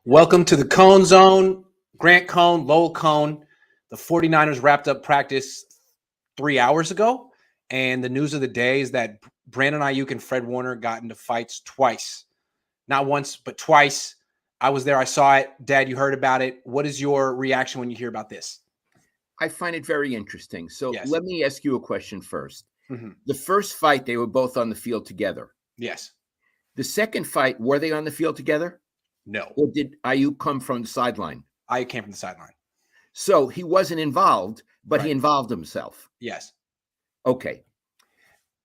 Welcome to the Cohn Zone. Grant Cohn, Lowell Cohn. The 49ers wrapped up practice 3 hours ago. And the news of the day is that Brandon Ayuk and Fred Warner got into fights twice. Not once, but twice. I was there. I saw it. Dad, you heard about it. What is your reaction when you hear about this? I find it very interesting. So Yes. let me ask you a question first. Mm-hmm. The first fight, they were both on the field together. Yes. The second fight, were they on the field together? No. Or did Ayuk come from the sideline? Ayuk came from the sideline. So he wasn't involved, but he Right. involved himself. Yes. Okay.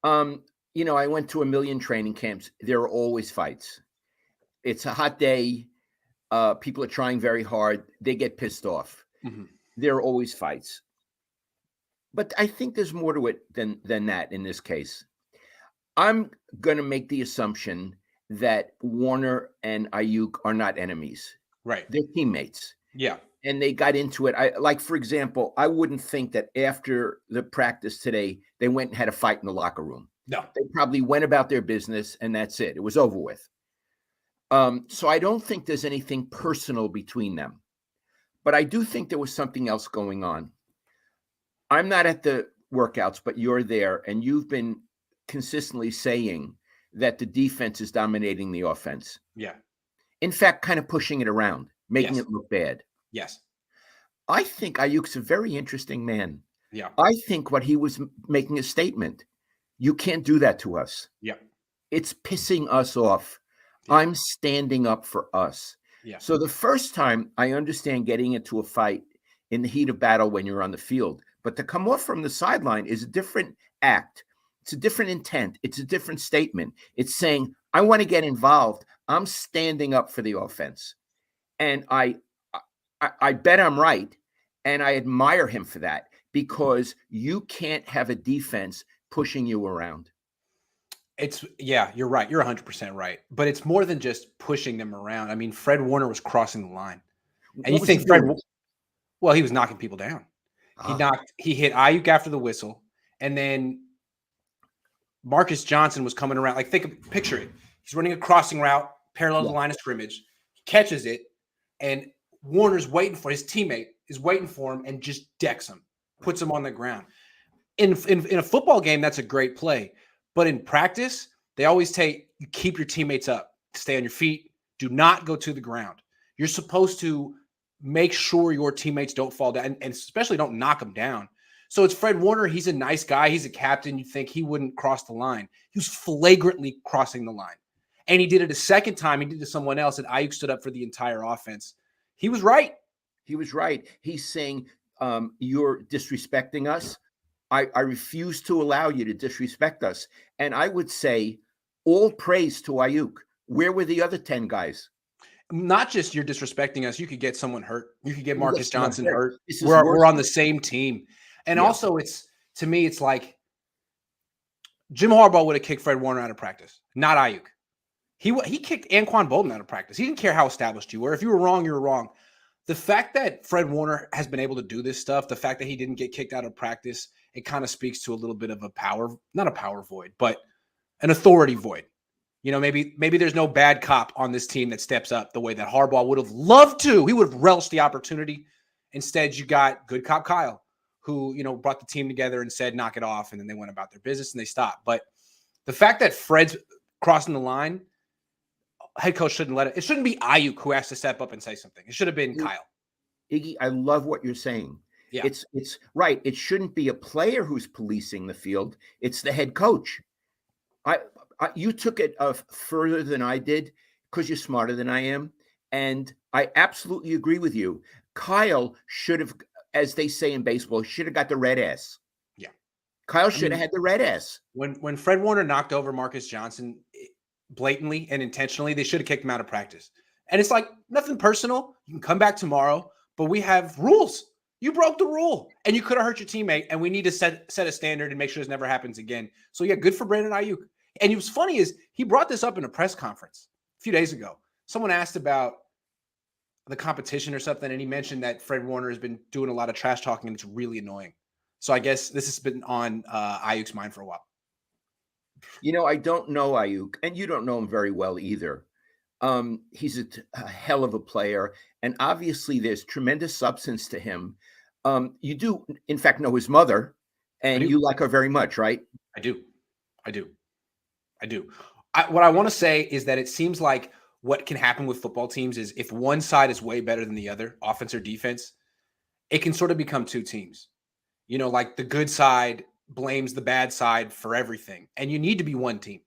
I went to a million training camps. There are always fights. It's a hot day. People are trying very hard. They get pissed off. Mm-hmm. There are always fights. But I think there's more to it than that in this case. I'm going to make the assumption that Warner and Ayuk are not enemies. Right. They're teammates. Yeah. And they got into it. For example, I wouldn't think that after the practice today, they went and had a fight in the locker room. No. They probably went about their business and that's it. It was over with. So I don't think there's anything personal between them. But I do think there was something else going on. I'm not at the workouts, but you're there, and you've been consistently saying that the defense is dominating the offense. Yeah. In fact, kind of pushing it around, making it look bad. Yes. I think Ayuk's a very interesting man. Yeah. I think what he was making a statement. You can't do that to us. Yeah. It's pissing us off. Yeah. I'm standing up for us. Yeah. So the first time, I understand getting into a fight in the heat of battle when you're on the field, but to come off from the sideline is a different act. It's a different intent. It's a different statement. It's saying, I want to get involved. I'm standing up for the offense. And I bet I'm right. And I admire him for that, because you can't have a defense pushing you around. You're right. You're 100% right. But it's more than just pushing them around. I mean, Fred Warner was crossing the line. And you think well, he was knocking people down. He hit Ayuk after the whistle. And then Marcus Johnson was coming around. Picture it. He's running a crossing route, parallel to the line of scrimmage. He catches it. And Warner's waiting for his teammate is waiting for him and just decks him, puts him on the ground. In a football game, that's a great play. But in practice, they always you keep your teammates up, stay on your feet, do not go to the ground. You're supposed to make sure your teammates don't fall down and especially don't knock them down. So it's Fred Warner. He's a nice guy. He's a captain. You'd think he wouldn't cross the line. He was flagrantly crossing the line. And he did it a second time. He did it to someone else, and Ayuk stood up for the entire offense. He was right. He was right. He's saying, you're disrespecting us. I refuse to allow you to disrespect us. And I would say all praise to Ayuk. Where were the other 10 guys? Not just you're disrespecting us. You could get someone hurt. You could get Marcus Johnson hurt. We're on the same team. And also to me, it's like Jim Harbaugh would have kicked Fred Warner out of practice, not Ayuk. He kicked Anquan Bolden out of practice. He didn't care how established you were. If you were wrong, you were wrong. The fact that Fred Warner has been able to do this stuff, the fact that he didn't get kicked out of practice, it kind of speaks to a little bit of not a power void, but an authority void. Maybe there's no bad cop on this team that steps up the way that Harbaugh would have loved to. He would have relished the opportunity. Instead, you got good cop Kyle, who, brought the team together and said, knock it off. And then they went about their business and they stopped. But the fact that Fred's crossing the line, head coach shouldn't let it. It shouldn't be Ayuk who has to step up and say something. It should have been Kyle. Iggy, I love what you're saying. Yeah. It's right. It shouldn't be a player who's policing the field. It's the head coach. You took it further than I did because you're smarter than I am. And I absolutely agree with you. Kyle should have, as they say in baseball, should have got the red ass. Yeah. Kyle should have had the red ass. When Fred Warner knocked over Marcus Johnson blatantly and intentionally, they should have kicked him out of practice. And it's like nothing personal. You can come back tomorrow, but we have rules. You broke the rule and you could have hurt your teammate. And we need to set a standard and make sure this never happens again. So yeah, good for Brandon Ayuk. And what's funny is he brought this up in a press conference a few days ago. Someone asked about the competition or something, and he mentioned that Fred Warner has been doing a lot of trash talking, and it's really annoying. So I guess this has been on Ayuk's mind for a while. I don't know Ayuk, and you don't know him very well either. He's a hell of a player, and obviously there's tremendous substance to him. You do, in fact, know his mother, and you like her very much, right? I do. I do. I do. What I want to say is that it seems like what can happen with football teams is if one side is way better than the other, offense or defense, it can sort of become two teams. You know, like the good side blames the bad side for everything, and you need to be one team.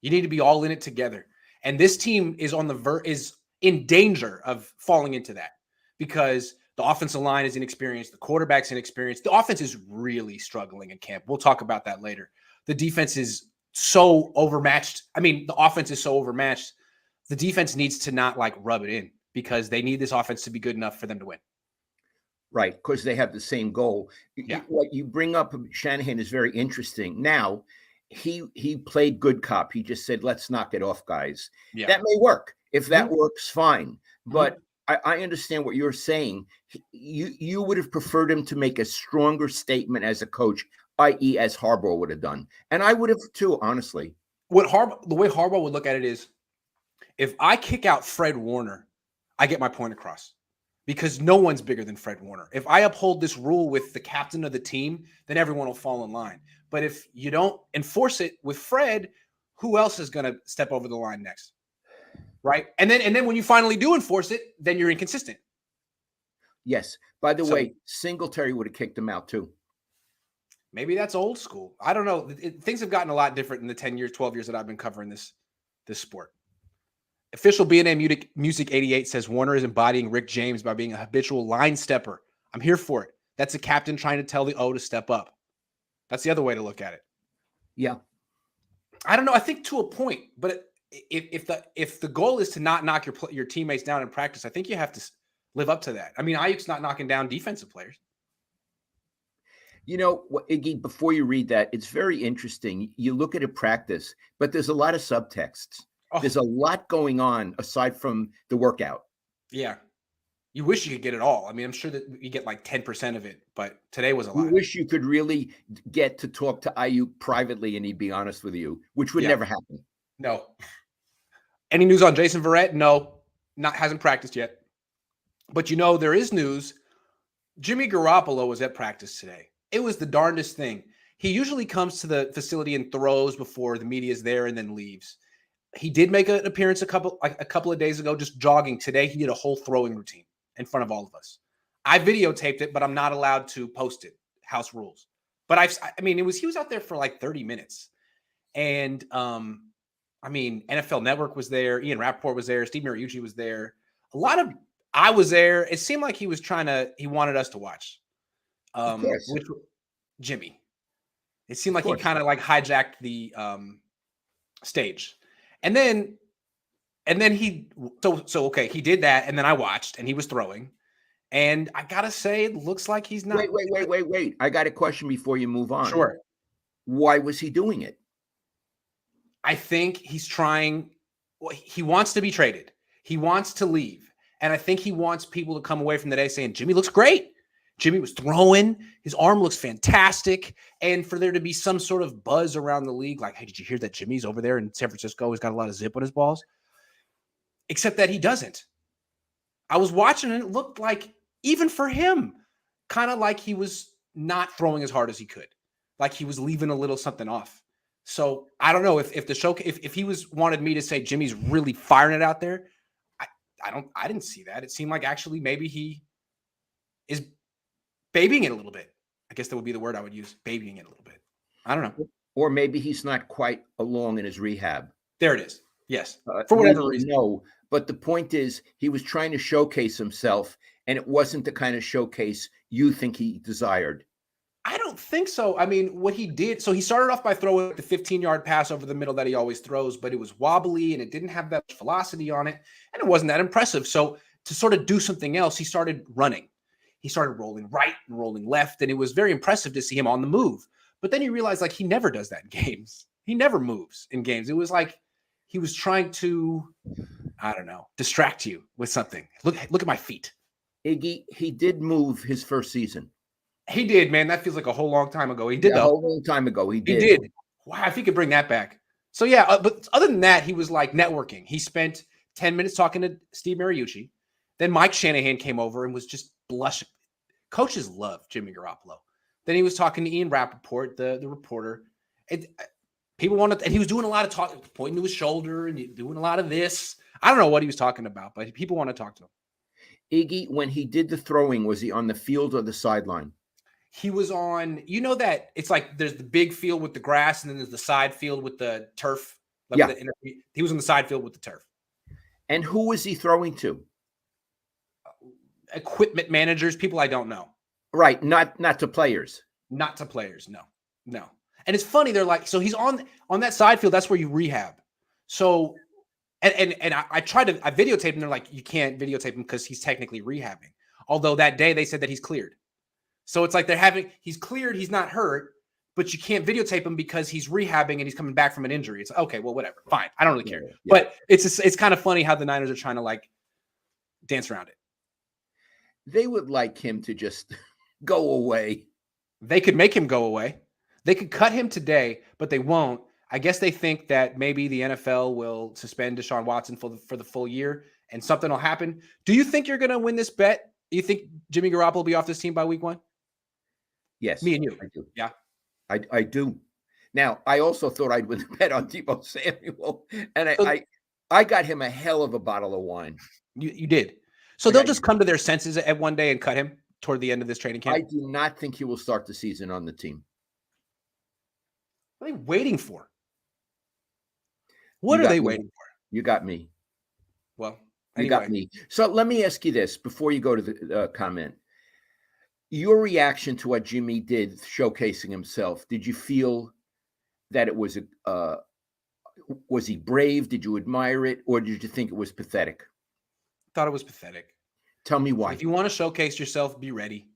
You need to be all in it together. And this team is on the is in danger of falling into that because the offensive line is inexperienced, the quarterback's inexperienced. The offense is really struggling in camp. We'll talk about that later. The defense is so overmatched. I mean, the offense is so overmatched. The defense needs to not like rub it in because they need this offense to be good enough for them to win. Right, because they have the same goal. Yeah. What you bring up, Shanahan, is very interesting. Now, he played good cop. He just said, let's knock it off, guys. Yeah. That may work. If that works, fine. But I understand what you're saying. You would have preferred him to make a stronger statement as a coach, i.e., as Harbaugh would have done. And I would have too, honestly. The way Harbaugh would look at it is, if I kick out Fred Warner, I get my point across. Because no one's bigger than Fred Warner. If I uphold this rule with the captain of the team, then everyone will fall in line. But if you don't enforce it with Fred, who else is going to step over the line next? Right? And then when you finally do enforce it, then you're inconsistent. Yes. By the way, Singletary would have kicked him out too. Maybe that's old school. I don't know. Things have gotten a lot different in the 10 years, 12 years that I've been covering this sport. Official B&A Music 88 says Warner is embodying Rick James by being a habitual line stepper. I'm here for it. That's a captain trying to tell the O to step up. That's the other way to look at it. Yeah. I don't know. I think to a point, but if the goal is to not knock your teammates down in practice, I think you have to live up to that. I mean, Ayuk's not knocking down defensive players. You know, Iggy, before you read that, it's very interesting. You look at a practice, but there's a lot of subtexts. Oh. There's a lot going on aside from the workout. Yeah. You wish you could get it all. I mean, I'm sure that you get like 10% of it, but today was a lot. You wish you could really get to talk to Ayuk privately and he'd be honest with you, which would never happen. No. Any news on Jason Verrett? No, hasn't practiced yet. But you know, there is news. Jimmy Garoppolo was at practice today. It was the darndest thing. He usually comes to the facility and throws before the media is there and then leaves. He did make an appearance a couple of days ago, just jogging. Today, he did a whole throwing routine in front of all of us. I videotaped it, but I'm not allowed to post it. House rules. But he was out there for like 30 minutes. And NFL Network was there. Ian Rappaport was there. Steve Mariucci was there. I was there. It seemed like he wanted us to watch. Jimmy. It seemed like he kind of like hijacked the stage. And then he did that, and then I watched, and he was throwing, and I gotta say, it looks like he's not. Wait! I got a question before you move on. Sure. Why was he doing it? I think he's trying. He wants to be traded. He wants to leave, and I think he wants people to come away from the day saying, "Jimmy looks great. Jimmy was throwing. His arm looks fantastic." And for there to be some sort of buzz around the league, like, hey, did you hear that Jimmy's over there in San Francisco? He's got a lot of zip on his balls. Except that he doesn't. I was watching and it looked like, even for him, kind of like he was not throwing as hard as he could. Like he was leaving a little something off. So I don't know if he wanted me to say Jimmy's really firing it out there. I didn't see that. It seemed like actually maybe he is babying it a little bit. I guess that would be the word I would use, babying it a little bit. I don't know. Or maybe he's not quite along in his rehab. There it is. Yes. For whatever reason. No, but the point is he was trying to showcase himself, and it wasn't the kind of showcase you think he desired. I don't think so. I mean, what he did, so he started off by throwing the 15-yard pass over the middle that he always throws, but it was wobbly and it didn't have that much velocity on it, and it wasn't that impressive. So to sort of do something else, he started running. He started rolling right and rolling left, and it was very impressive to see him on the move. But then you realize, like, he never does that in games. He never moves in games. It was like he was trying to, I don't know, distract you with something. Look at my feet. Iggy, he did move his first season. He did, man. That feels like a whole long time ago. He did, a whole long time ago. He did. He did. Wow, if he could bring that back. So, yeah, but other than that, he was like networking. He spent 10 minutes talking to Steve Mariucci. Then Mike Shanahan came over and was just blushing. Coaches love Jimmy Garoppolo. Then he was talking to Ian Rappaport, the reporter. And people wanted, and he was doing a lot of talking, pointing to his shoulder and doing a lot of this. I don't know what he was talking about, but people want to talk to him. Iggy, when he did the throwing, was he on the field or the sideline? He was on, that it's like there's the big field with the grass and then there's the side field with the turf. Like Yeah. He was on the side field with the turf. And who was he throwing to? Equipment managers, people I don't know. Right, not to players. Not to players, no. And it's funny, they're like, so he's on that side field, that's where you rehab. So, and I videotaped him, they're like, you can't videotape him because he's technically rehabbing. Although that day they said that he's cleared. So it's like he's cleared, he's not hurt, but you can't videotape him because he's rehabbing and he's coming back from an injury. It's okay, well, whatever, fine. I don't really care. Yeah. But it's kind of funny how the Niners are trying to like dance around it. They would like him to just go away. They could make him go away. They could cut him today, but they won't. I guess they think that maybe the NFL will suspend Deshaun Watson for the full year and something will happen. Do you think you're going to win this bet? Do you think Jimmy Garoppolo will be off this team by week 1? Yes. Me and you. I do. Yeah. I do. Now, I also thought I'd win the bet on Deebo Samuel, and I got him a hell of a bottle of wine. You did. So they'll just come to their senses at one day and cut him toward the end of this training camp? I do not think he will start the season on the team. What are they waiting for? What are they waiting for? You got me. Well, anyway. You got me. So let me ask you this before you go to the comment. Your reaction to what Jimmy did showcasing himself, did you feel that it was he brave? Did you admire it? Or did you think it was pathetic? I thought it was pathetic. Tell me why. If you want to showcase yourself, be ready.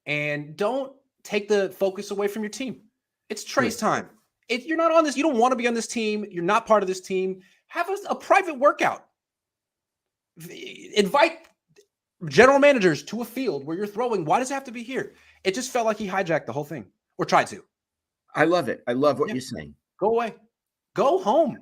And don't take the focus away from your team. It's Trey's time. If you're not on this, you don't want to be on this team. You're not part of this team. Have a private workout. Invite general managers to a field where you're throwing. Why does it have to be here? It just felt like he hijacked the whole thing or tried to. I love it. I love what you're saying. Go away. Go home.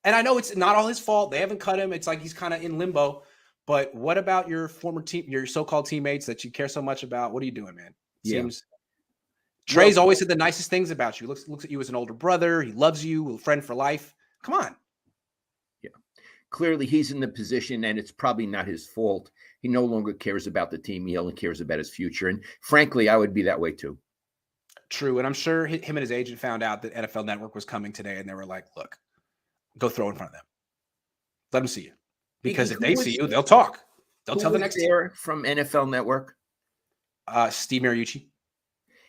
And I know it's not all his fault. They haven't cut him. It's like he's kind of in limbo. But what about your former team, your so-called teammates that you care so much about? What are you doing, man? Seems Trey's always said the nicest things about you. Looks at you as an older brother. He loves you, a friend for life. Come on. Yeah. Clearly he's in the position, and it's probably not his fault. He no longer cares about the team. He only cares about his future. And frankly, I would be that way too. True. And I'm sure him and his agent found out that NFL Network was coming today, and they were like, look, go throw in front of them. Let them see you. Because if they see you, they'll talk. They'll tell the next player from NFL Network. Steve Mariucci.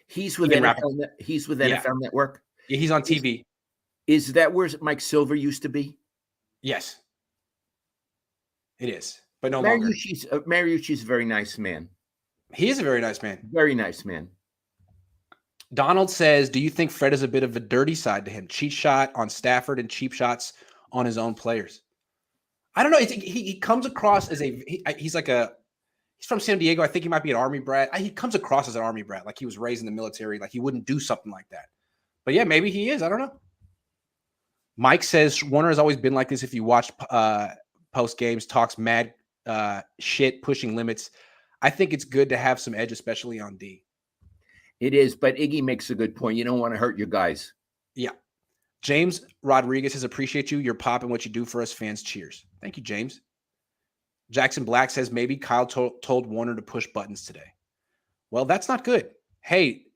He's with NFL. He's with NFL Network. Yeah, he's on TV. Is that where Mike Silver used to be? Yes, it is, but no longer. Mariucci's a very nice man. He is a very nice man. Very nice man. Donald says, "Do you think Fred has a bit of a dirty side to him? Cheat shot on Stafford and cheap shots on his own players." I don't know. He comes across as he's from San Diego. I think he might be an Army brat. He comes across as an Army brat, like he was raised in the military, like he wouldn't do something like that. But yeah, maybe he is. I don't know. Mike says Warner has always been like this. If you watch post games, talks mad shit, pushing limits. I think it's good to have some edge, especially on D. It is, but Iggy makes a good point. You don't want to hurt your guys. Yeah. James Rodriguez says, appreciate you, your pop, and what you do for us fans. Cheers. Thank you, James. Jackson Black says, maybe Kyle told Warner to push buttons today. Well, that's not good. Hey,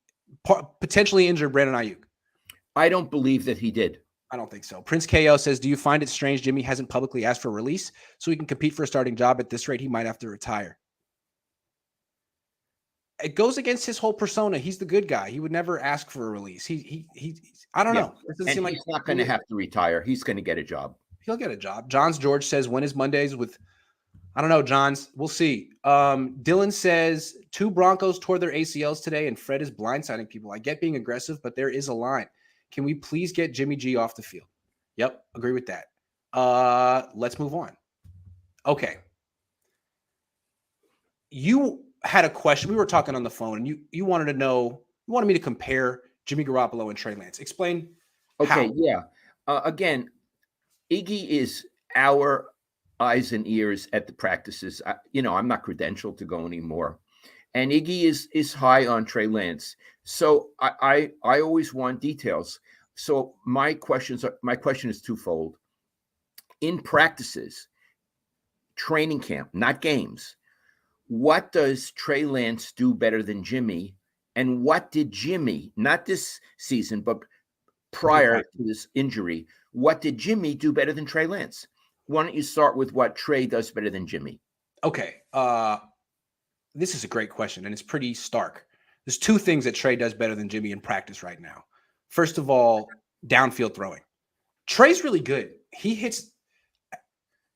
potentially injured Brandon Ayuk. I don't believe that he did. I don't think so. Prince KO says, do you find it strange Jimmy hasn't publicly asked for a release so he can compete for a starting job? At this rate, he might have to retire. It goes against his whole persona. He's the good guy. He would never ask for a release. I don't know. It doesn't seem like he's not going to have to retire. He's going to get a job. He'll get a job. Johns George says, when is Mondays with, I don't know, Johns. We'll see. Dylan says, 2 Broncos tore their ACLs today and Fred is blindsiding people. I get being aggressive, but there is a line. Can we please get Jimmy G off the field? Yep. Agree with that. Let's move on. Okay. You had a question. We were talking on the phone and you wanted to know, you wanted me to compare Jimmy Garoppolo and Trey Lance. Explain. Okay. How. Yeah. Again, Iggy is our eyes and ears at the practices. I'm not credentialed to go anymore. And Iggy is high on Trey Lance. So I always want details. So my question is twofold. In practices, training camp, not games, what does Trey Lance do better than Jimmy? And what did Jimmy, not this season, but prior to this injury, what did Jimmy do better than Trey Lance? Why don't you start with what Trey does better than Jimmy? Okay. This is a great question, and it's pretty stark. There's two things that Trey does better than Jimmy in practice right now. First of all, downfield throwing. Trey's really good. He hits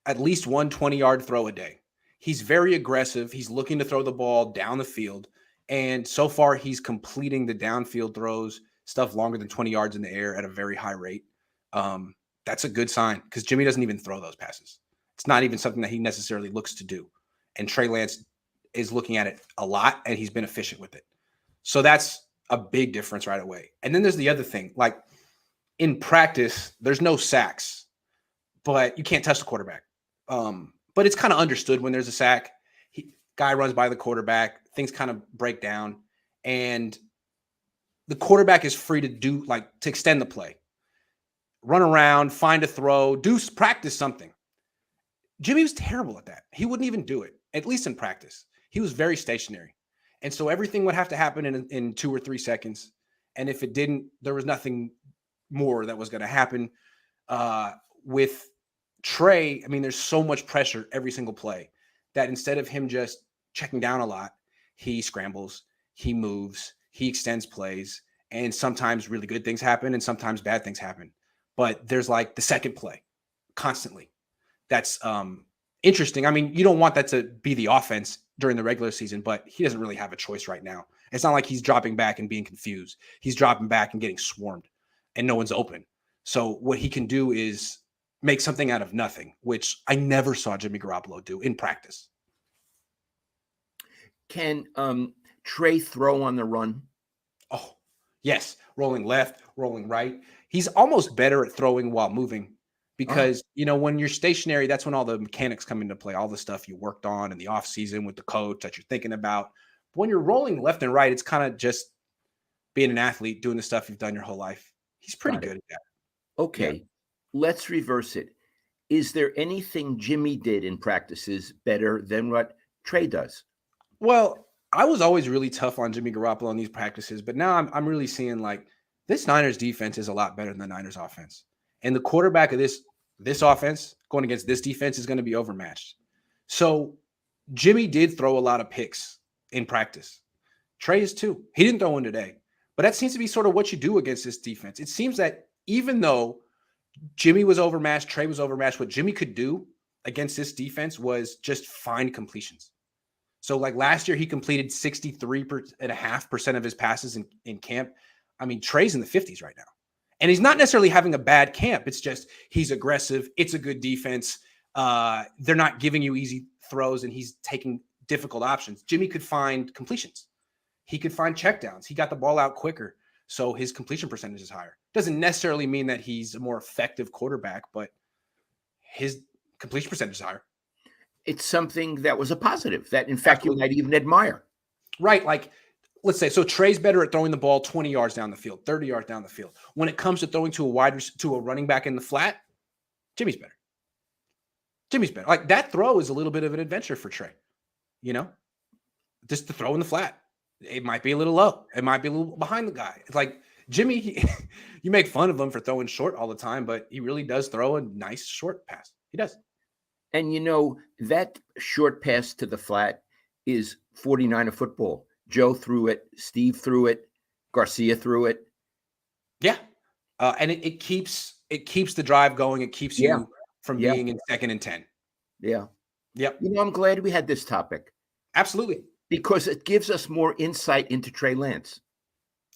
at least one 20-yard throw a day. He's very aggressive. He's looking to throw the ball down the field. And so far, he's completing the downfield throws, stuff longer than 20 yards in the air at a very high rate. That's a good sign because Jimmy doesn't even throw those passes. It's not even something that he necessarily looks to do. And Trey Lance is looking at it a lot, and he's been efficient with it. So that's a big difference right away. And then there's the other thing. Like in practice, there's no sacks, but you can't touch the quarterback. But it's kind of understood when there's a sack. Guy runs by the quarterback, things kind of break down, and the quarterback is free to to extend the play, run around, find a throw, practice something. Jimmy was terrible at that. He wouldn't even do it, at least in practice. He was very stationary. And so everything would have to happen in 2 or 3 seconds. And if it didn't, there was nothing more that was going to happen. With Trey, I mean, there's so much pressure every single play that instead of him just checking down a lot, he scrambles, he moves, he extends plays, and sometimes really good things happen and sometimes bad things happen. But there's like the second play constantly. That's interesting. I mean, you don't want that to be the offense during the regular season, but he doesn't really have a choice right now. It's not like he's dropping back and being confused. He's dropping back and getting swarmed and no one's open. So what he can do is make something out of nothing, which I never saw Jimmy Garoppolo do in practice. Can Trey throw on the run? Oh, yes. Rolling left, rolling right. He's almost better at throwing while moving because, when you're stationary, that's when all the mechanics come into play, all the stuff you worked on in the off season with the coach that you're thinking about. But when you're rolling left and right, it's kind of just being an athlete, doing the stuff you've done your whole life. He's pretty good at that. Okay. Yeah. Let's reverse it. Is there anything Jimmy did in practices better than what Trey does? Well, I was always really tough on Jimmy Garoppolo in these practices, but now I'm really seeing like this Niners defense is a lot better than the Niners offense. And the quarterback of this offense going against this defense is going to be overmatched. So Jimmy did throw a lot of picks in practice. Trey is too. He didn't throw one today, but that seems to be sort of what you do against this defense. It seems that even though Jimmy was overmatched, Trey was overmatched, what Jimmy could do against this defense was just find completions. So like last year, he completed 63.5% of his passes in camp. I mean, Trey's in the 50s right now. And he's not necessarily having a bad camp. It's just he's aggressive. It's a good defense. They're not giving you easy throws, and he's taking difficult options. Jimmy could find completions. He could find checkdowns. He got the ball out quicker, so his completion percentage is higher. Doesn't necessarily mean that he's a more effective quarterback, but his completion percentage is higher. It's something that was a positive that, in fact, you might even admire. Right. Like, let's say, so Trey's better at throwing the ball 20 yards down the field, 30 yards down the field. When it comes to throwing to a running back in the flat, Jimmy's better. Jimmy's better. Like that throw is a little bit of an adventure for Trey, just to throw in the flat. It might be a little low. It might be a little behind the guy. It's like Jimmy, you make fun of him for throwing short all the time, but he really does throw a nice short pass. He does. And that short pass to the flat is 49er football. Joe threw it. Steve threw it. Garcia threw it. Yeah. And it keeps the drive going. It keeps you from being in 2nd and 10. Yeah. Yep. I'm glad we had this topic. Absolutely. Because it gives us more insight into Trey Lance.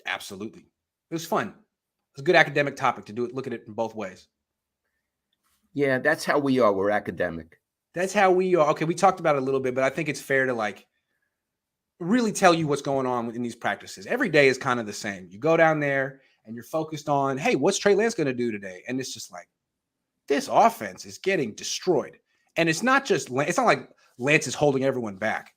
Absolutely. It was fun. It was a good academic topic to do it. Look at it in both ways. Yeah, that's how we are. We're academic. That's how we are. Okay, we talked about it a little bit, but I think it's fair to really tell you what's going on in these practices. Every day is kind of the same. You go down there and you're focused on, hey, what's Trey Lance going to do today? And it's just like, this offense is getting destroyed. And it's not like Lance is holding everyone back.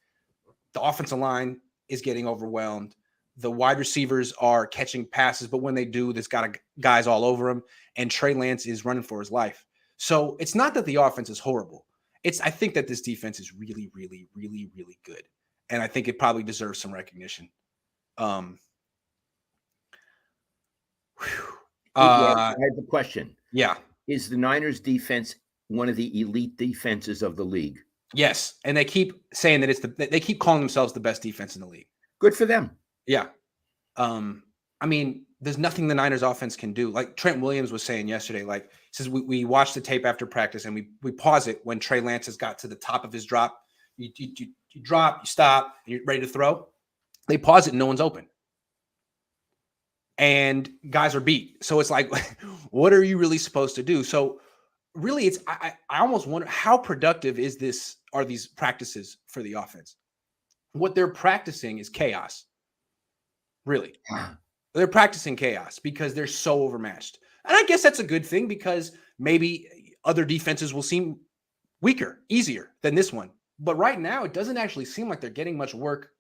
The offensive line is getting overwhelmed. The wide receivers are catching passes, but when they do, there's got guys all over them. And Trey Lance is running for his life. So it's not that the offense is horrible. I think that this defense is really, really, really, really good. And I think it probably deserves some recognition. I have a question. Yeah. Is the Niners defense one of the elite defenses of the league? Yes. And they keep saying that they keep calling themselves the best defense in the league. Good for them. Yeah. I mean, there's nothing the Niners offense can do. Like Trent Williams was saying yesterday, like he says, we watch the tape after practice and we pause it when Trey Lance has got to the top of his drop. You drop, you stop, and you're ready to throw. They pause it and no one's open. And guys are beat. So it's like, what are you really supposed to do? So really, I almost wonder how productive are these practices for the offense? What they're practicing is chaos. Really. They're practicing chaos because they're so overmatched. And I guess that's a good thing because maybe other defenses will seem weaker, easier than this one. But right now, it doesn't actually seem like they're getting much work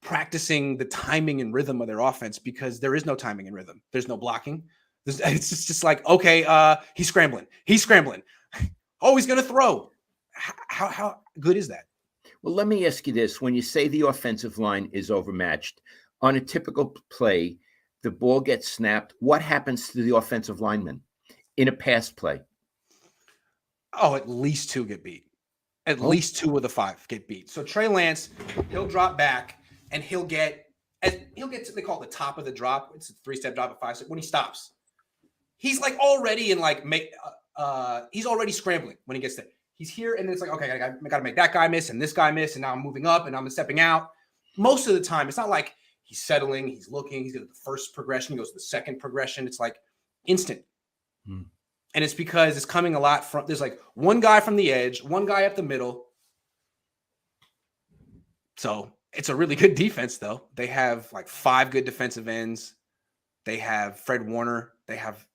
practicing the timing and rhythm of their offense because there is no timing and rhythm. There's no blocking. It's just like, okay, he's scrambling. Oh, he's going to throw. How good is that? Well, let me ask you this. When you say the offensive line is overmatched, on a typical play, the ball gets snapped. What happens to the offensive lineman in a pass play? Oh, at least 2 get beat. At least 2 of the 5 get beat. So Trey Lance, he'll drop back and he'll get to, they call it the top of the drop. It's a 3-step drop at 5-step. When he stops, he's like already in like he's already scrambling when he gets there. He's here and then it's like, okay, I got to make that guy miss and this guy miss, and now I'm moving up and I'm stepping out. Most of the time, it's not like he's settling, he's looking, he's got the first progression, he goes to the second progression. It's like instant. And it's because it's coming a lot from, there's like one guy from the edge, one guy up the middle. So it's a really good defense, though. They have like 5 good defensive ends. They have Fred Warner. They have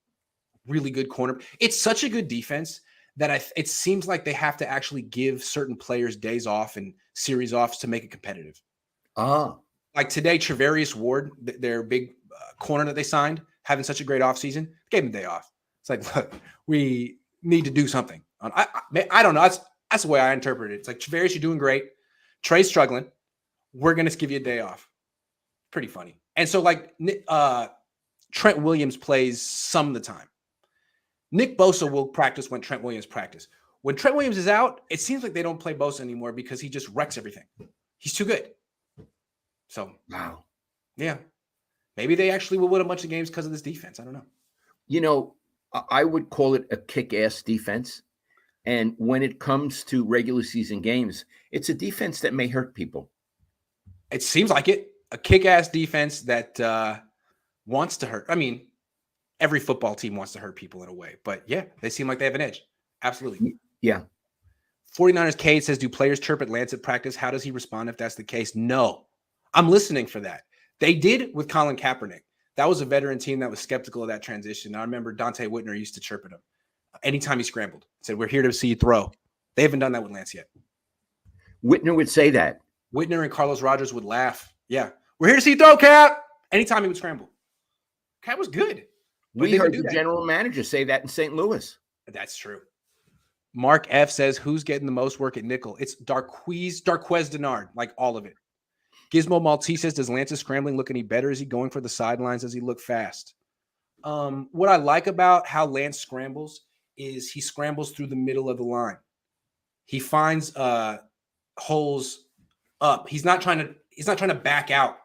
really good corner. It's such a good defense that it seems like they have to actually give certain players days off and series offs to make it competitive. Like today, Trevarius Ward, their big corner that they signed, having such a great offseason, gave him a day off. It's like, look, we need to do something. I don't know. That's the way I interpret it. It's like, Trevarius, you're doing great. Trey's struggling. We're going to give you a day off. Pretty funny. And so, like, Trent Williams plays some of the time. Nick Bosa will practice when Trent Williams practices. When Trent Williams is out, it seems like they don't play Bosa anymore because he just wrecks everything. He's too good. So, wow. Yeah. Maybe they actually will win a bunch of games because of this defense. I don't know. You know, I would call it a kick-ass defense. And when it comes to regular season games, it's a defense that may hurt people. It seems like it. A kick-ass defense that wants to hurt. I mean, every football team wants to hurt people in a way. But, yeah, they seem like they have an edge. Absolutely. Yeah. 49ers Cade says, do players chirp at Lance at practice? How does he respond if that's the case? No. I'm listening for that. They did with Colin Kaepernick. That was a veteran team that was skeptical of that transition. I remember Dante Whitner used to chirp at him anytime he scrambled. Said, we're here to see you throw. They haven't done that with Lance yet. Whitner would say that. Whitner and Carlos Rogers would laugh. Yeah. We're here to see you throw, Cap. Anytime he would scramble. Cap was good. We heard the general manager say that in St. Louis. That's true. Mark F says, who's getting the most work at nickel? It's Darquez Denard, like all of it. Gizmo Maltese says, does Lance's scrambling look any better? Is he going for the sidelines? Does he look fast? What I like about how Lance scrambles is he scrambles through the middle of the line. He finds holes up. He's not trying to back out.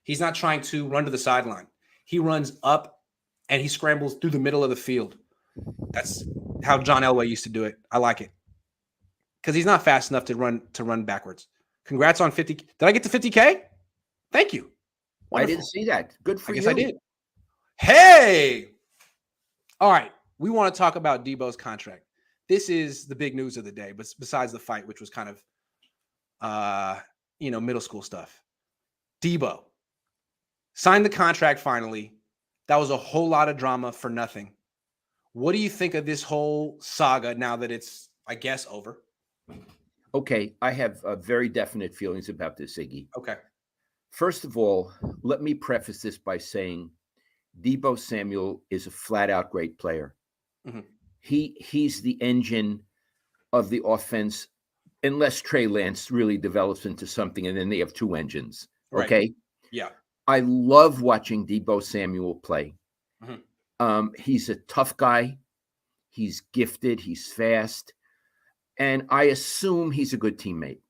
He's not trying to run to the sideline. He runs up and he scrambles through the middle of the field. That's how John Elway used to do it. I like it because he's not fast enough to run backwards. Congrats on 50. Did I get to 50K? Thank you. Wonderful. I didn't see that. Good for you. I did. Hey. All right. We want to talk about Deebo's contract. This is the big news of the day, but besides the fight, which was kind of, middle school stuff. Deebo signed the contract finally. That was a whole lot of drama for nothing. What do you think of this whole saga now that it's, I guess, over? Okay, I have very definite feelings about this, Iggy. Okay. First of all, let me preface this by saying Deebo Samuel is a flat out great player. Mhm. He's the engine of the offense, unless Trey Lance really develops into something, and then they have two engines. Right. Okay. Yeah. I love watching Deebo Samuel play. Mhm. He's a tough guy. He's gifted. He's fast. And I assume he's a good teammate.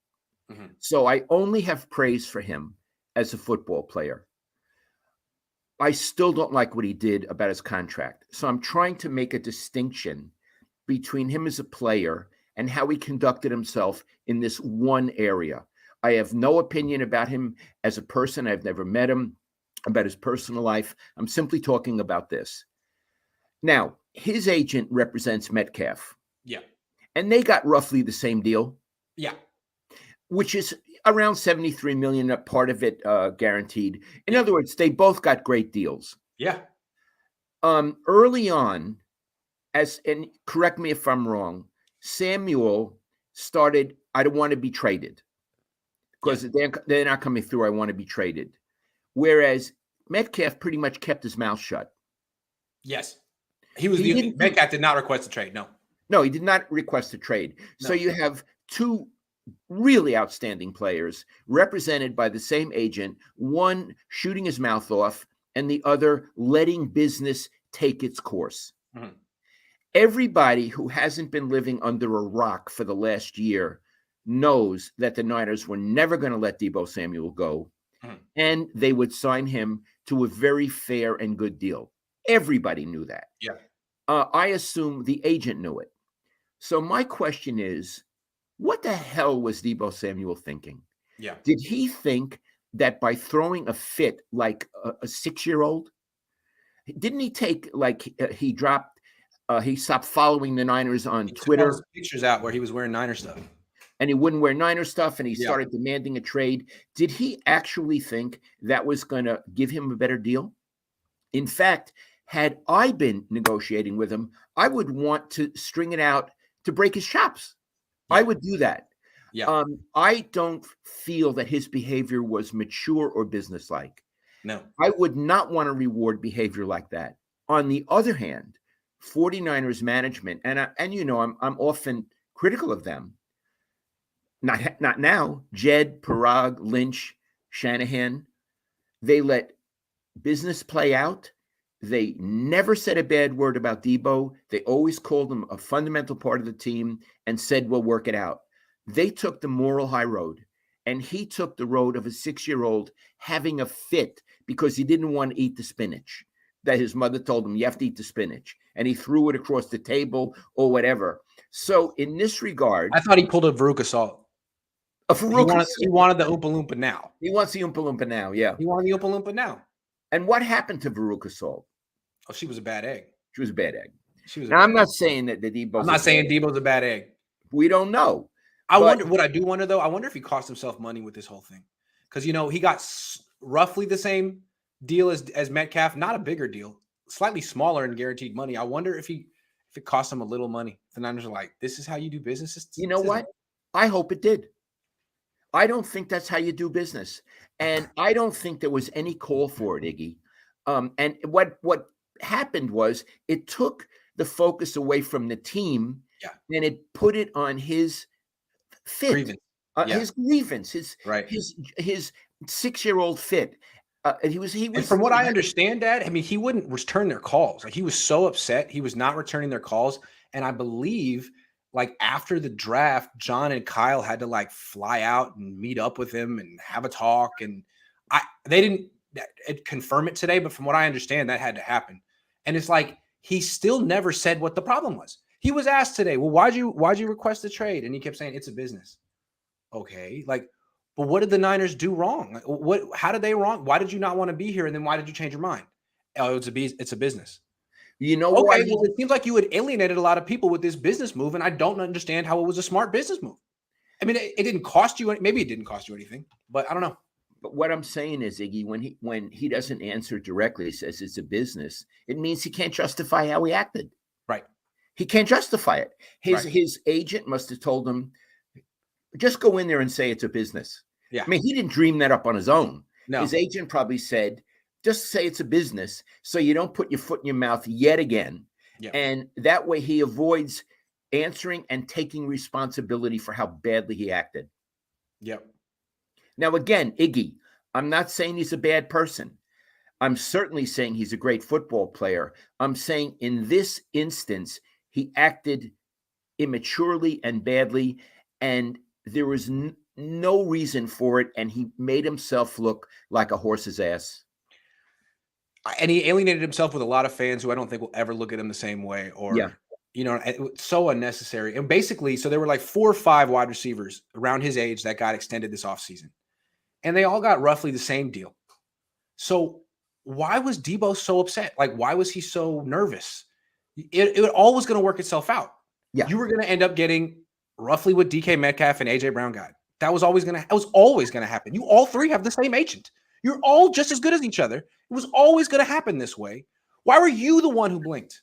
Mhm. So I only have praise for him as a football player. I still don't like what he did about his contract. So I'm trying to make a distinction between him as a player and how he conducted himself in this one area. I have no opinion about him as a person. I've never met him, about his personal life. I'm simply talking about this. Now, his agent represents Metcalf, Yeah. and they got roughly the same deal, Yeah. which is around 73 million, a part of it guaranteed. In Yeah. other words, they both got great deals. Yeah. Early on, and correct me if I'm wrong, Samuel started, I don't want to be traded because they're not coming through. I want to be traded. Whereas Metcalf pretty much kept his mouth shut. Yes. He was He the didn't Metcalf did not request a trade. No. No, he did not request a trade. So No. you have two really outstanding players represented by the same agent, one shooting his mouth off and the other letting business take its course. Mhm. Everybody who hasn't been living under a rock for the last year knows that the Niners were never going to let Deebo Samuel go, Mhm. and they would sign him to a very fair and good deal. Everybody knew that. Yeah. I assume the agent knew it. So my question is, what the hell was Deebo Samuel thinking? Yeah. Did he think that by throwing a fit like a 6-year-old, didn't he take he stopped following the Niners on He took all his Twitter pictures out where he was wearing Niner stuff. and he wouldn't wear Niner stuff and he Yeah. started demanding a trade? Did he actually think that was going to give him a better deal? In fact, had I been negotiating with him, I would want to string it out to break his chops. Yeah. I would do that. Yeah. I don't feel that his behavior was mature or businesslike. No. I would not want to reward behavior like that. On the other hand, 49ers management, and I'm often critical of them. Not now. Jed, Parag, Lynch, Shanahan, they let business play out. They never said a bad word about Deebo. They always called him a fundamental part of the team and said, we'll work it out. They took the moral high road, and he took the road of a 6-year-old having a fit because he didn't want to eat the spinach that his mother told him, you have to eat the spinach. And he threw it across the table or whatever. So in this regard, I thought he pulled a Veruca Salt. He wanted the Oompa Loompa now. He wants the Oompa Loompa now, yeah. He wanted the Oompa Loompa now. And what happened to Veruca Salt? Oh, she was a bad egg. She was a bad egg. Now, I'm not saying that the Deebo's I'm not saying Deebo's a bad egg. We don't know. I wonder what I do wonder, though. I wonder if he cost himself money with this whole thing. Because, he got roughly the same deal as Metcalf, not a bigger deal, slightly smaller in guaranteed money. I wonder if it cost him a little money. The Niners are like, this is how you do business? You know what? I hope it did. I don't think that's how you do business. And I don't think there was any call for it, Iggy. And what happened was it took the focus away from the team and it put it on his fit, his grievance, his 6-year-old fit. He was. And from what I understand, Dad, I mean, he wouldn't return their calls. Like, he was so upset, he was not returning their calls. And I believe, like, after the draft, John and Kyle had to fly out and meet up with him and have a talk. And they didn't confirm it today, but from what I understand, that had to happen. And it's like, he still never said what the problem was. He was asked today, well, why'd you request the trade? And he kept saying, it's a business. Okay. But what did the Niners do wrong? How did they wrong? Why did you not want to be here? And then why did you change your mind? Oh, it's a business. Why? Well, it seems like you had alienated a lot of people with this business move, and I don't understand how it was a smart business move. I mean, it didn't cost you. Maybe it didn't cost you anything, but I don't know. But what I'm saying is, Iggy, when he doesn't answer directly, he says it's a business. It means he can't justify how he acted. Right. He can't justify it. Right. His agent must have told him, just go in there and say it's a business. Yeah. I mean, he didn't dream that up on his own. No. His agent probably said, just say it's a business so you don't put your foot in your mouth yet again. Yeah. And that way he avoids answering and taking responsibility for how badly he acted. Yep. Now, again, Iggy, I'm not saying he's a bad person. I'm certainly saying he's a great football player. I'm saying in this instance, he acted immaturely and badly, and there was no reason for it, and he made himself look like a horse's ass. And he alienated himself with a lot of fans who I don't think will ever look at him the same way, or Yeah. it was so unnecessary. And basically, so there were like 4 or 5 wide receivers around his age that got extended this offseason, and they all got roughly the same deal. So why was Deebo so upset? Like, why was he so nervous? It all was going to work itself out. Yeah. You were going to end up getting roughly what DK Metcalf and AJ Brown got. That was always going to happen. You all 3 have the same agent. You're all just as good as each other. It was always going to happen this way. Why were you the one who blinked?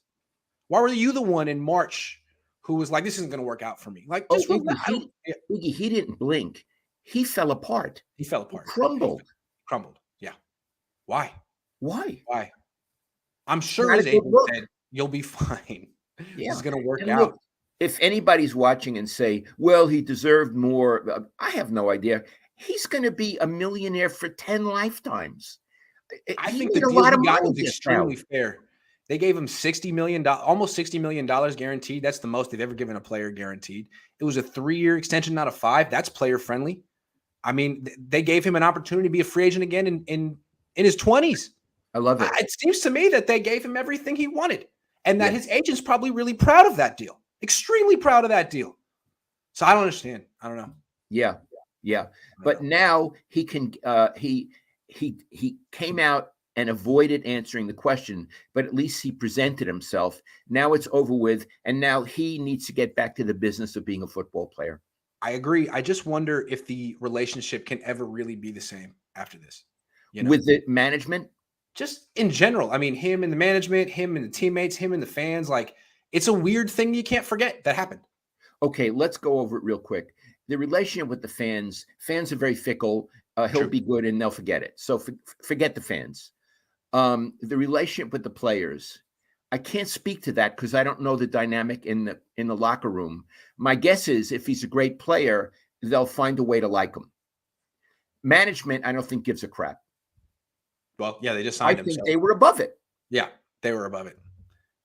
Why were you the one in March who was like, this isn't going to work out for me? Like, just Iggy, he didn't blink. He fell apart. He fell apart. He crumbled. Crumbled. Yeah. Why? Why? I'm sure his agent said, you'll be fine. Yeah. It's going to work And out. look, if anybody's watching and say, well, he deserved more, I have no idea. He's going to be a millionaire for 10 lifetimes. I think the deal he got was extremely fair. They gave him $60 million, almost $60 million guaranteed. That's the most they've ever given a player guaranteed. It was a 3-year extension, not a 5. That's player friendly. I mean, they gave him an opportunity to be a free agent again in his 20s. I love it. It seems to me that they gave him everything he wanted, and that his agent's probably really proud of that deal, extremely proud of that deal. So I don't understand. I don't know. Yeah. But now he can. He came out and avoided answering the question, but at least he presented himself. Now it's over with, and now he needs to get back to the business of being a football player. I agree. I just wonder if the relationship can ever really be the same after this. With the management? Just in general. I mean, him and the management, him and the teammates, him and the fans. Like, it's a weird thing you can't forget that happened. Okay, let's go over it real quick. The relationship with the fans are very fickle. He'll be good and they'll forget it. So forget the fans. The relationship with the players, I can't speak to that because I don't know the dynamic in the locker room. My guess is if he's a great player, they'll find a way to like him. Management, I don't think gives a crap. Well, yeah, they just signed him. I think they were above it. Yeah, they were above it.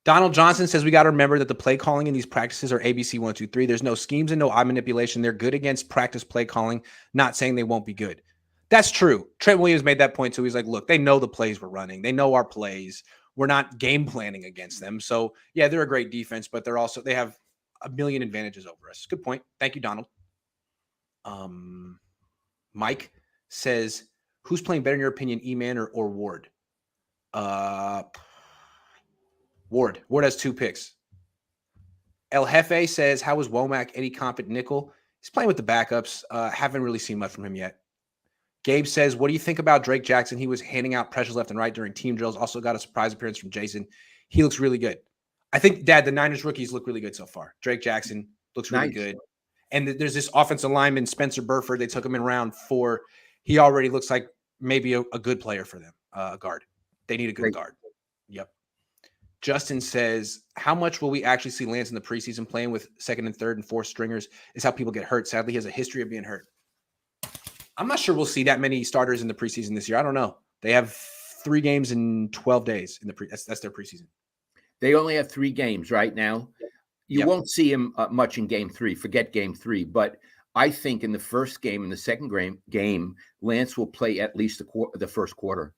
Donald Johnson says we got to remember that the play calling in these practices are ABC 1, 2, 3. There's no schemes and no eye manipulation. They're good against practice play calling, not saying they won't be good. That's true. Trent Williams made that point too. He's like, look, they know the plays we're running. They know our plays. We're not game planning against them. So, yeah, they're a great defense, but they have a million advantages over us. Good point. Thank you, Donald. Mike says, who's playing better in your opinion, E-Man or Ward? Ward. Ward has 2 picks. El Jefe says, how is Womack any competent nickel? He's playing with the backups. Haven't really seen much from him yet. Gabe says, what do you think about Drake Jackson? He was handing out pressures left and right during team drills. Also got a surprise appearance from Jason. He looks really good. I think, Dad, the Niners rookies look really good so far. Drake Jackson looks really good. And there's this offensive lineman, Spencer Burford. They took him in round 4. He already looks like maybe a good player for them, a guard. They need a good guard. Yep. Justin says, how much will we actually see Lance in the preseason playing with 2nd and 3rd and 4th stringers is how people get hurt. Sadly, he has a history of being hurt. I'm not sure we'll see that many starters in the preseason this year. I don't know. They have 3 games in 12 days in the that's their preseason. They only have 3 games right now. You won't see him much in game 3. Forget game 3. But I think in the first game and the second game, Lance will play at least the first quarter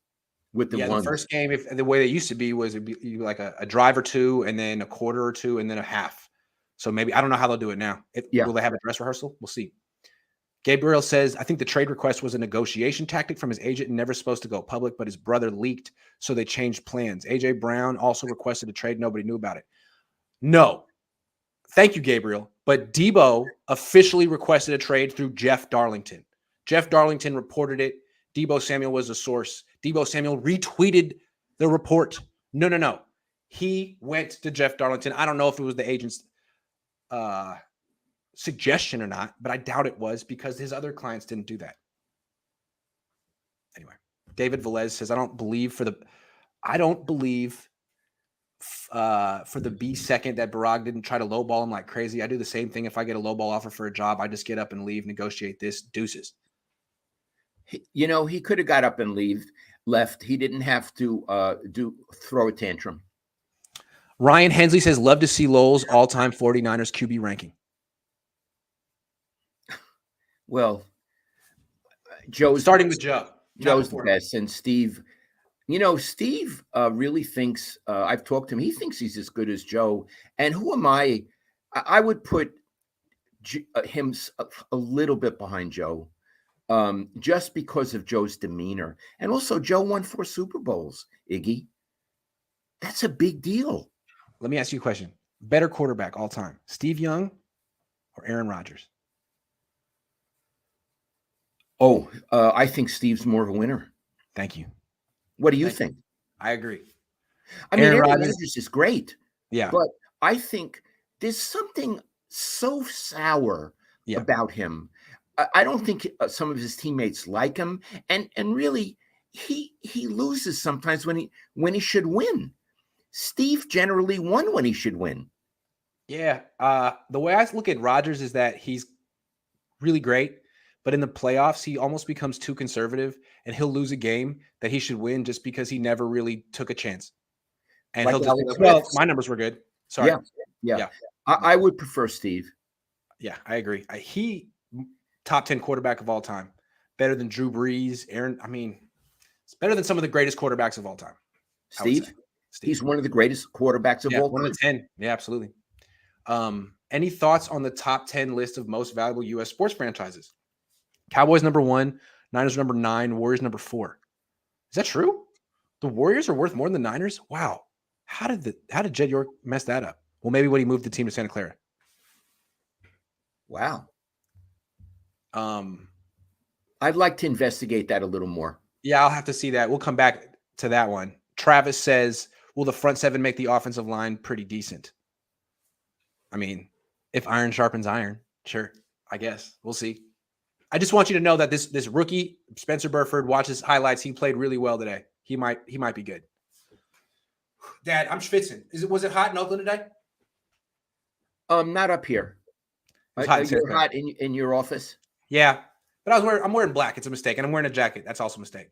with the one. The first game, if the way they used to be was it'd be like a drive or 2 and then a quarter or 2 and then a half. So maybe I don't know how they'll do it now. Will they have a dress rehearsal? We'll see. Gabriel says, I think the trade request was a negotiation tactic from his agent and never supposed to go public, but his brother leaked, so they changed plans. AJ Brown also requested a trade. Nobody knew about it. No. Thank you, Gabriel. But Deebo officially requested a trade through Jeff Darlington. Jeff Darlington reported it. Deebo Samuel was a source. Deebo Samuel retweeted the report. No. He went to Jeff Darlington. I don't know if it was the agent's suggestion or not, but I doubt it was because his other clients didn't do that. Anyway, David Velez says, I don't believe for the B second that Barag didn't try to lowball him like crazy. I do the same thing. If I get a lowball offer for a job, I just get up and leave, negotiate this, deuces. He could have got up and left. He didn't have to throw a tantrum. Ryan Hensley says, love to see Lowell's all-time 49ers QB ranking. Well, Joe's starting with Joe. Joe's the best, and Steve. Steve really thinks. I've talked to him. He thinks he's as good as Joe. And who am I? I would put him a little bit behind Joe, just because of Joe's demeanor, and also Joe won 4 Super Bowls. Iggy, that's a big deal. Let me ask you a question. Better quarterback all time, Steve Young or Aaron Rodgers? Oh, I think Steve's more of a winner. Thank you. What do you think? I agree. I mean, Aaron Rodgers is great. Yeah. But I think there's something so sour about him. I don't think some of his teammates like him. And really, he loses sometimes when he should win. Steve generally won when he should win. Yeah. The way I look at Rodgers is that he's really great, but in the playoffs, he almost becomes too conservative, and he'll lose a game that he should win just because he never really took a chance. And like he'll just be like, well, my numbers were good. Sorry. Yeah. I would prefer Steve. Yeah, I agree. He top 10 quarterback of all time. Better than Drew Brees, Aaron. I mean, it's better than some of the greatest quarterbacks of all time. Steve. He's one of the greatest quarterbacks of all time. One of the 10. Yeah, absolutely. Any thoughts on the top 10 list of most valuable U.S. sports franchises? Cowboys number 1, Niners number 9, Warriors number 4. Is that true? The Warriors are worth more than the Niners? Wow. How did Jed York mess that up? Well, maybe when he moved the team to Santa Clara. Wow. I'd like to investigate that a little more. Yeah, I'll have to see that. We'll come back to that one. Travis says, will the front seven make the offensive line pretty decent? I mean, if iron sharpens iron, sure, I guess. We'll see. I just want you to know that this rookie, Spencer Burford, watch his highlights. He played really well today. He might be good. Dad, I'm schwitzing. Was it hot in Oakland today? Not up here. You're hot in your office? Yeah, but I'm wearing black. It's a mistake, and I'm wearing a jacket. That's also a mistake.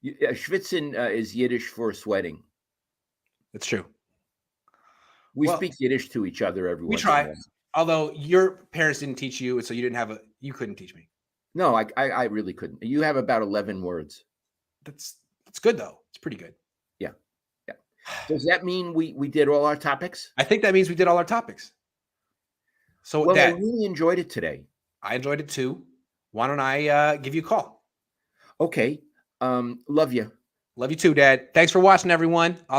Schwitzen is Yiddish for sweating. It's true. We speak Yiddish to each other every once in a while. We try. Although your parents didn't teach you, so you couldn't teach me. No, I really couldn't. You have about 11 words. That's good though. It's pretty good. Yeah. Does that mean we did all our topics? I think that means we did all our topics. So, well, Dad, I really enjoyed it today. I enjoyed it too. Why don't I give you a call? Okay. Love you. Love you too, Dad. Thanks for watching, everyone.